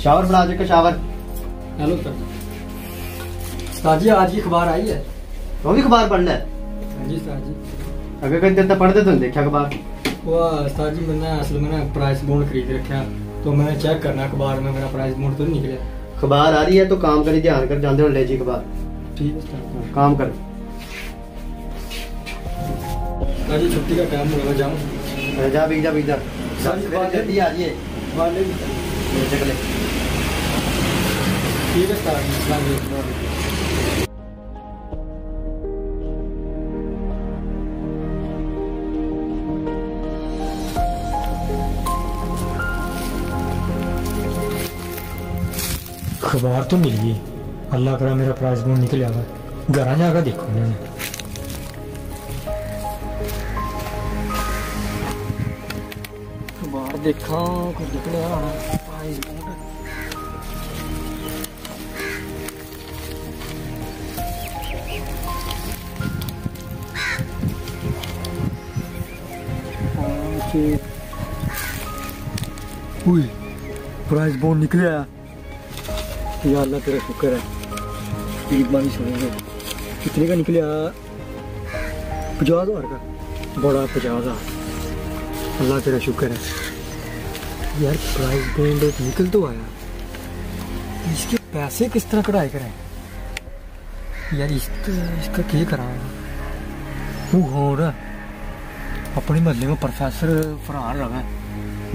Shower बना दे, shower. Hello sir. जी आज की अखबार आई है। तो भी अखबार पढ़ना है? हाँ जी सर जी। अगर कहीं देर तक पढ़ते तो नहीं देखा अखबार। वो सर जी मैंने असल में प्राइस बॉन्ड खरीद रखा, तो मैंने चेक करना अखबार में मेरा प्राइस बॉन्ड तो नहीं निकला। अखबार आ रही है तो काम करी, ध्यान कर, जानते हो ले जी अखबार। ठीक है सर, काम कर। सर जी छुट्टी का टाइम होगा, जाऊँ? जा बीजा बीजा जल्दी आ जाइए। ठीक है सर। अखबार तो मिल गई, अल्लाह करा मेरा प्राइस बॉन्ड निकल आवा। घर जाकर देखो मैंने। अखबार देखा कुछ निकलिया प्राइस बॉन्ड। प्राइस बॉन्ड निकलिया। या अल्लाह तेरा शुक्र है, ईद मानी सुनेंगे। कितने का निकलिया? 50,000 का। बड़ा 50,000। अल्लाह तेरा शुक्र है यार, प्राइस बॉन्ड निकल तो आया। इसके पैसे किस तरह कढ़ाई करें यार? इसका क्या करा? वो हो रहा अपने महल्ले में प्रोफेसर फरहान रहा है,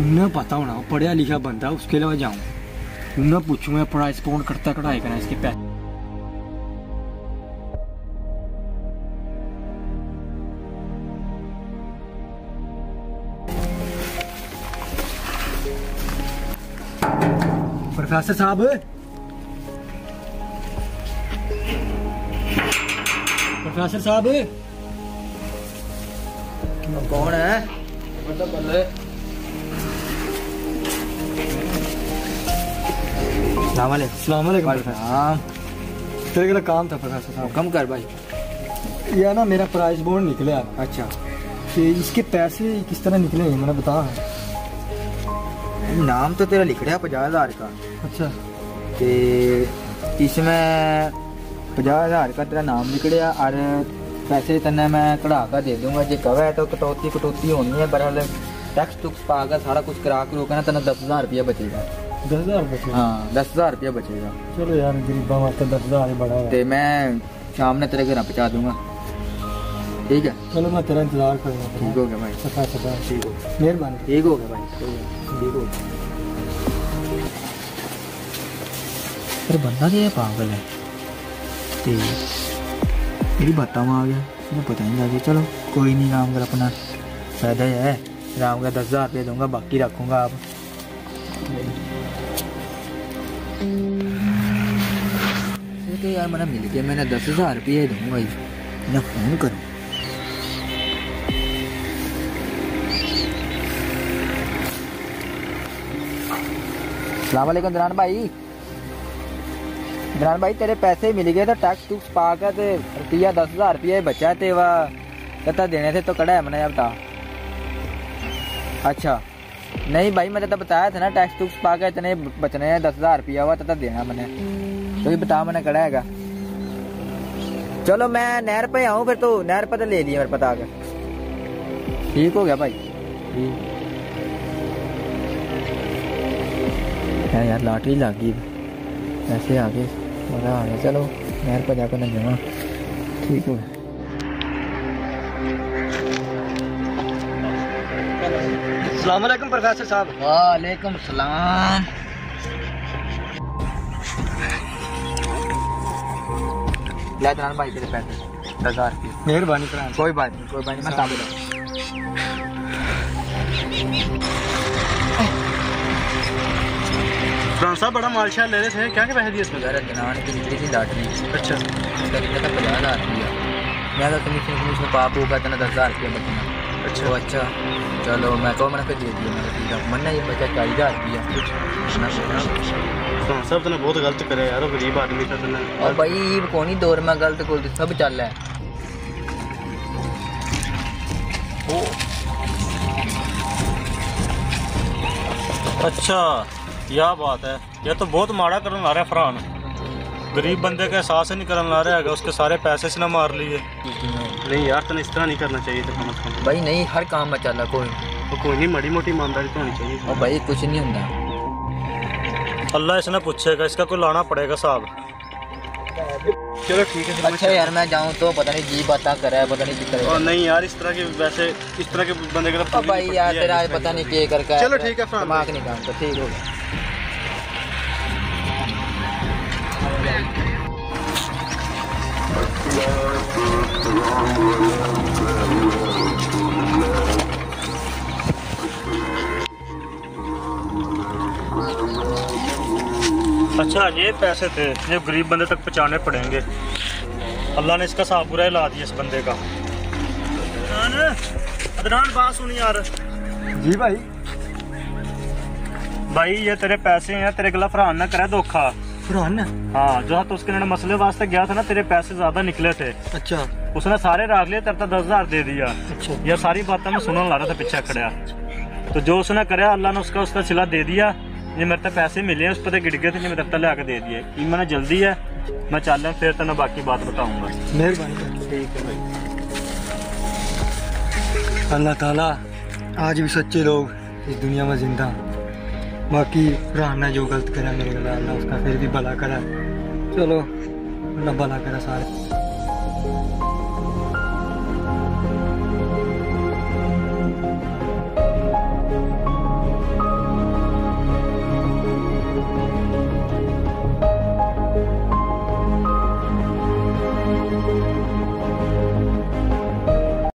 उन्हें पता होना, पढ़िया लिखा बंदा। उसके अलावा जाऊँ उन्हें पूछूंगा प्राइस बॉन्ड करता कढ़ाई करना इसके पैसे। प्रोफेसर साहब, प्रोफेसर साहब। कौन है? तेरे का काम था प्रोफेसर साहब। कम कर भाई। यह ना मेरा प्राइस बॉन्ड निकले। अच्छा, कि इसके पैसे किस तरह निकले मैंने बता। नाम तो तेरा लिख रहा है 50,000 का। अच्छा, ते इसमें 50,000 का तेरा नाम निकलिया और पैसे तने मैं कढ़ा कर दे दूंगा। जो कवे तो कटौती होनी है, बहरहाल टैक्स टुक्स पाकर सारा कुछ करा कर ना तेना 10,000 रुपया बचेगा। 10,000 बचेगा? हाँ 10,000 रुपया बचेगा। चलो यार, गरीबा वास्ते 10,000 ही बड़ा है। ते मैं शाम ने तेरे घर पहुंचा दूंगा, ठीक है? चलो मैं तेरा इंतजार करूंगा। ठीक हो गया भाई। ठीक हो, मेहरबानी। ठीक हो गया भाई, ठीक हो। अरे बंदा क्या पागल है, मेरी बातों में आ गया, मुझे पता नहीं लगा। चलो कोई नहीं, राम कर, अपना फायदा ही है। राम का 10,000 रुपये दूंगा, बाकी रखूंगा आप। तो यार मैंने मिल गया, मैंने 10,000 रुपये दूंगा। मैं फोन करूँ? अस्सलाम वालेकुम दरान भाई। दरान भाई तेरे पैसे मिल गए, तो टैक्स टूक्स पा कर रुपया 10,000 रुपये बचा थे, वह कहता देने थे तो कड़ा है मैंने बता। अच्छा नहीं भाई, मैंने तो बताया था ना, टैक्स टूक्स पा कर इतने बचने हैं, 10,000 रुपया हुआ तो देना मैंने। तो भी बता मैंने कड़ा है। चलो मैं नहर पे आऊँ फिर, तो नहर पर तो ले लिया मेरे पता आकर। ठीक हो गया भाई। ठीक है यार, लॉटरी लग गई, ऐसे आगे मज़ा आ गया। चलो नहर पर जाकर न जाऊँ। ठीक हो गया। अस्सलाम वालेकुम प्रोफेसर साहब। वालेकुम सलाम। ले दरान भाई तेरे पैसे 10,000 रुपये। मेहरबानी। कोई बात नहीं, मैं सामने। साहब बड़ा मालशाल ले रहे थे, क्या पैसे दिए इसमें? दरान की निकली थी लॉटरी। अच्छा, उसका कितना था? 50,000 रुपया। मैं तो कमीशन पाप होगा तो 10,000 रुपया बचना। अच्छा तो अच्छा चलो मैं कहो मैंने फिर दे दिया। मैंने ठीक है, मैंने ये बचा 40,000 रुपया। सब तूने बहुत गलत करे यार, गरीब आदमी था तूने। और भाई कौन ही दौर में गलत गुलत सब चल रहा है। अच्छा यह बात है, यह तो बहुत माड़ा करने ला रहा है फरहान। गरीब बंदे का एहसास ही नहीं करने ला रहा है, उसके सारे पैसे से ना मार लिए। नहीं यार, तने इस तरह नहीं करना चाहिए था कम से कम। भाई नहीं, हर काम में चला कोई तो कोई नहीं, माड़ी मोटी ईमानदारी तो होनी चाहिए। और भाई कुछ नहीं होता। अल्लाह इसने पूछेगा, इसका कोई लाना पड़ेगा साहब। चलो ठीक है। अच्छा यार मैं जाऊँ तो पता नहीं जी बात करे, पता नहीं कितना। और नहीं यार, इस तरह के वैसे इस तरह के बंदे का तो भाई यार तेरा पता नहीं क्या करके। चलो ठीक है, दिमाग नहीं काम तो ठीक हो गया। अच्छा ये पैसे थे जो गरीब बंदे तक पहुँचाने पड़ेंगे। अल्लाह ने इसका साफ बुरा ला दिया इस बंदे का। अदनान बात सुन यार। जी भाई। भाई ये तेरे पैसे हैं, तेरे गला फरहान ना करे धोखा। फरहान? हाँ, जो तो उसके मसले वास्ते गया था ना, तेरे पैसे ज्यादा निकले थे। अच्छा। उसने सारे राख लिए, तेरे 10,000 दे दिया। अच्छा। ये सारी बातें मैं सुनने ला रहा था पीछे खड़ा। तो जो उसने कराया अल्लाह ने उसका सिला दे दिया। ये मेरे तक पैसे मिले हैं, उस पर गिर गए थे, मेरे तक ला के दे दिए। ये मैंने जल्दी है, मैं चल रहा फिर तेना बाकी बात बताऊंगा। मेहरबानी। ठीक है भाई। अल्लाह ताला आज भी सच्चे लोग इस दुनिया में जिंदा। बाकी फरहान ने जो गलत करा मेरे गला, अल्लाह उसका फिर भी भला करा। चलो अल्लाह भला करा सारे।